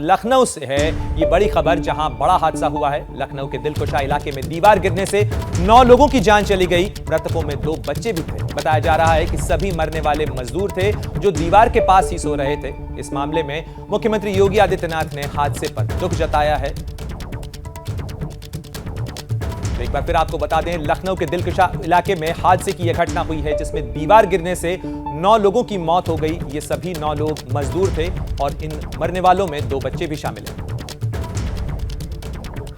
लखनऊ से है ये बड़ी खबर, जहां बड़ा हादसा हुआ है। लखनऊ के दिलकुशा इलाके में दीवार गिरने से 9 लोगों की जान चली गई। मृतकों में 2 बच्चे भी थे। बताया जा रहा है कि सभी मरने वाले मजदूर थे जो दीवार के पास ही सो रहे थे। इस मामले में मुख्यमंत्री योगी आदित्यनाथ ने हादसे पर दुख जताया है। तो एक बार फिर आपको बता दें, लखनऊ के दिलकुशा इलाके में हादसे की यह घटना हुई है जिसमें दीवार गिरने से 9 लोगों की मौत हो गई। ये सभी 9 लोग मजदूर थे और इन मरने वालों में 2 बच्चे भी शामिल हैं।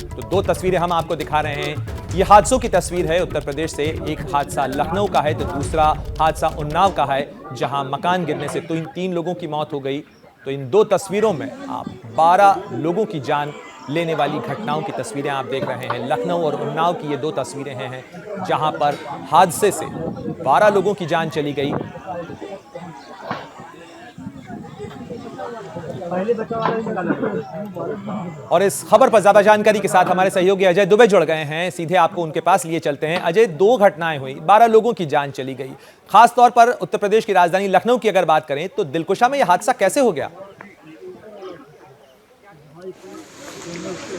तो 2 तस्वीरें हम आपको दिखा रहे हैं। ये हादसों की तस्वीर है उत्तर प्रदेश से। एक हादसा लखनऊ का है तो दूसरा हादसा उन्नाव का है, जहां मकान गिरने से तो इन 3 लोगों की मौत हो गई। तो इन 2 तस्वीरों में आप 12 लोगों की जान लेने वाली घटनाओं की तस्वीरें आप देख रहे हैं। लखनऊ और उन्नाव की ये 2 तस्वीरें हैं जहां पर हादसे से 12 लोगों की जान चली गई। और इस खबर पर ज्यादा जानकारी के साथ हमारे सहयोगी अजय दुबे जुड़ गए हैं। सीधे आपको उनके पास लिए चलते हैं। अजय, 2 घटनाएं हुई, 12 लोगों की जान चली गई। खास तौर पर उत्तर प्रदेश की राजधानी लखनऊ की अगर बात करें तो दिलकुशा में यह हादसा कैसे हो गया?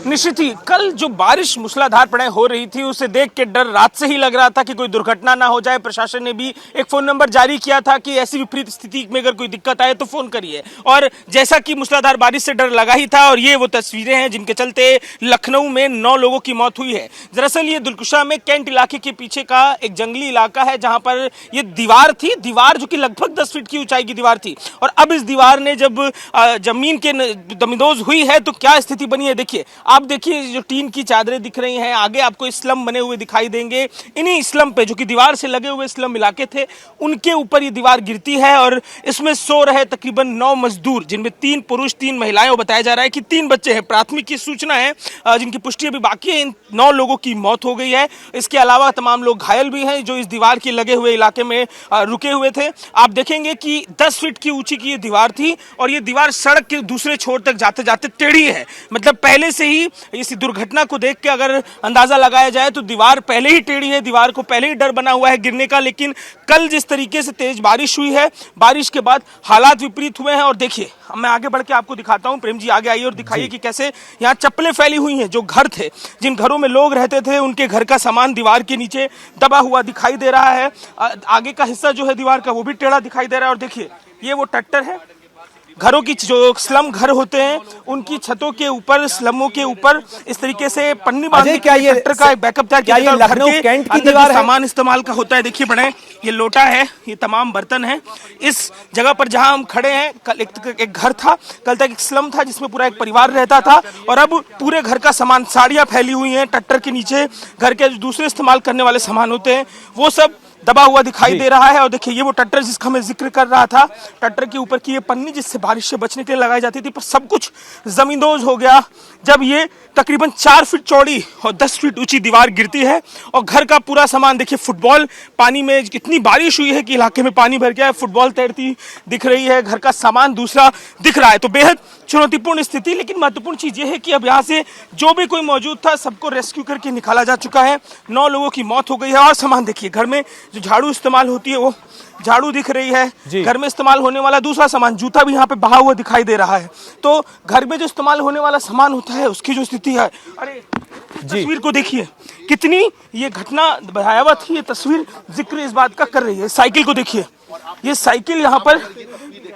निश्चित ही कल जो बारिश मूसलाधार पड़े हो रही थी उसे देख के डर रात से ही लग रहा था कि कोई दुर्घटना ना हो जाए। प्रशासन ने भी एक फोन नंबर जारी किया था कि ऐसी विपरीत स्थिति में अगर कोई दिक्कत आए तो फोन करिए। और जैसा कि मूसलाधार बारिश से डर लगा ही था और ये वो तस्वीरें हैं जिनके चलते लखनऊ में 9 लोगों की मौत हुई है। दरअसल ये दिलकुशा में कैंट इलाके के पीछे का एक जंगली इलाका है जहां पर ये दीवार थी, दीवार जो कि लगभग 10 फीट की ऊंचाई की दीवार थी। और अब इस दीवार ने जब जमीन के दमिदोज हुई है तो क्या स्थिति बनी है देखिए। आप देखिए जो टीन की चादरें दिख रही हैं, आगे आपको स्लम बने हुए दिखाई देंगे। इन्हीं स्लम पे जो कि दीवार से लगे हुए स्लम इलाके थे उनके ऊपर ये दीवार गिरती है और इसमें सो रहे तकरीबन 9 मजदूर, जिनमें 3 पुरुष 3 महिलाएं। और बताया जा रहा है कि 3 बच्चे हैं। प्राथमिक की सूचना है जिनकी पुष्टि अभी बाकी है। इन 9 लोगों की मौत हो गई है। इसके अलावा तमाम लोग घायल भी हैं जो इस दीवार के लगे हुए इलाके में रुके हुए थे। आप देखेंगे कि 10 फीट की ऊंची की ये दीवार थी और ये दीवार सड़क के दूसरे छोर तक जाते जाते टेढ़ी है। मतलब पहले से ही इस दुर्घटना को देख के अगर अंदाजा लगाया जाए तो दीवार पहले ही टेढ़ी है, दीवार को पहले ही डर बना हुआ है गिरने का। लेकिन कल जिस तरीके से तेज बारिश हुई है, बारिश के बाद हालात विपरीत हुए हैं। और देखिए, मैं आगे बढ़ के आपको दिखाता हूं। प्रेम जी आगे आइए और दिखाइए कि कैसे यहाँ चप्पलें फैली हुई हैं। जो घर थे, जिन घरों में लोग रहते थे, उनके घर का सामान दीवार के नीचे दबा हुआ दिखाई दे रहा है। आगे का हिस्सा जो है दीवार का वो भी टेढ़ा दिखाई दे रहा है। और देखिए, ये वो टट्टर है। घरों की जो स्लम घर होते हैं उनकी छतों के ऊपर, स्लमों के ऊपर इस तरीके से पन्नी बांध के टट्टर का एक बैकअप तैयार किया जाता है। लखनऊ कैंट की दीवार सामान इस्तेमाल का होता है। देखिए बड़े, ये लोटा है, ये तमाम बर्तन है। इस जगह पर जहां हम खड़े हैं, कल एक घर था, कल तक एक स्लम था जिसमें पूरा एक परिवार रहता था। और अब पूरे घर का सामान, साड़ियां फैली हुई हैं टट्टर के नीचे। घर के जो दूसरे इस्तेमाल करने वाले सामान होते हैं वो सब दबा हुआ दिखाई दे रहा है। और देखिए, ये वो टट्टर जिसका मैं जिक्र कर रहा था, टट्टर के ऊपर की ये पन्नी जिससे बारिश से बचने के लिए लगाई जाती थी, पर सब कुछ जमींदोज हो गया जब ये तकरीबन 4 फीट चौड़ी और 10 फीट ऊंची दीवार गिरती है। और घर का पूरा सामान देखिए, फुटबॉल पानी में, इतनी बारिश हुई है कि इलाके में पानी भर गया है, फुटबॉल तैरती दिख रही है, घर का सामान दूसरा दिख रहा है। तो बेहद चुनौतीपूर्ण स्थिति। लेकिन महत्वपूर्ण चीज ये है कि अब यहाँ से जो भी कोई मौजूद था सबको रेस्क्यू करके निकाला जा चुका है। 9 लोगों की मौत हो गई है। और सामान देखिए, घर में जो झाड़ू इस्तेमाल होती है वो झाड़ू दिख रही है। घर में इस्तेमाल होने वाला दूसरा सामान, जूता भी यहाँ पे बहा हुआ दिखाई दे रहा है। तो घर में जो इस्तेमाल होने वाला सामान होता है उसकी जो स्थिति है, अरे तस्वीर को देखिए कितनी ये घटना भयावह थी। ये तस्वीर जिक्र इस बात का कर रही है। साइकिल को देखिए, ये साइकिल यहाँ पर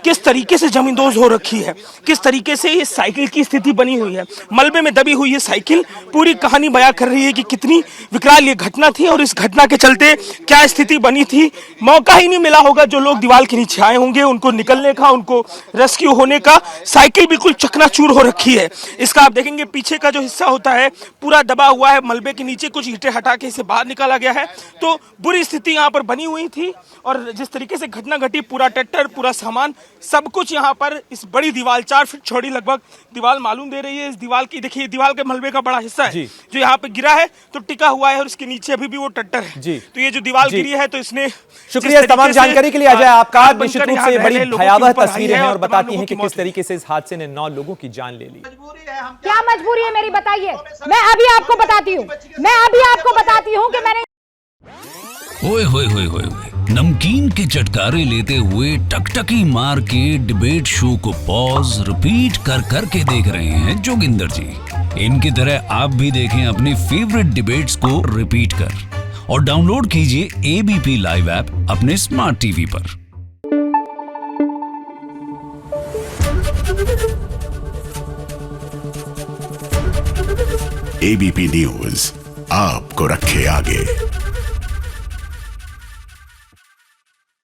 किस तरीके से जमींदोज हो रखी है, किस तरीके से ये साइकिल की स्थिति बनी हुई है। मलबे में दबी हुई ये साइकिल पूरी कहानी बयां कर रही है कि कितनी विकराल ये घटना थी और इस घटना के चलते क्या स्थिति बनी थी। मौका ही नहीं मिला होगा जो लोग दीवार के नीचे आए होंगे उनको निकलने का, उनको रेस्क्यू होने का। साइकिल बिल्कुल चकनाचूर हो रखी है। इसका आप देखेंगे पीछे का जो हिस्सा होता है पूरा दबा हुआ है मलबे के नीचे। कुछ ईंटें हटा के इसे बाहर निकाला गया है। तो बुरी स्थिति यहाँ पर बनी हुई थी। और जिस तरीके से घटना घटी, पूरा टट्टर, पूरा सामान, सब कुछ यहाँ पर इस बड़ी दीवार, 4 फीट चौड़ी लगभग दीवार मालूम दे रही है। इस दीवार की देखिए, दीवार के मलबे का बड़ा हिस्सा है जो यहाँ पे गिरा है तो टिका हुआ है और इसके नीचे अभी भी वो टट्टर है। तो ये जो दीवार गिरी है तो इसने, शुक्रिया तमाम जानकारी के लिए अजय आपका। निश्चित रूप से बड़ी भयावह तस्वीरें हैं और बताती हैं कि किस तरीके से इस हादसे ने 9 लोगों की जान ले ली। क्या मजबूरी है मेरी, बताइए। मैं अभी आपको बताती हूँ कि मैंने ओए होए होए होए होए, नमकीन के चटकारे लेते हुए टकटकी मार के डिबेट शो को पॉज रिपीट कर कर के देख रहे हैं जोगिंदर जी। इनकी तरह आप भी देखें अपनी फेवरेट डिबेट्स को रिपीट कर और डाउनलोड कीजिए एबीपी लाइव ऐप अपने स्मार्ट टीवी पर। एबीपी न्यूज आपको रखे आगे।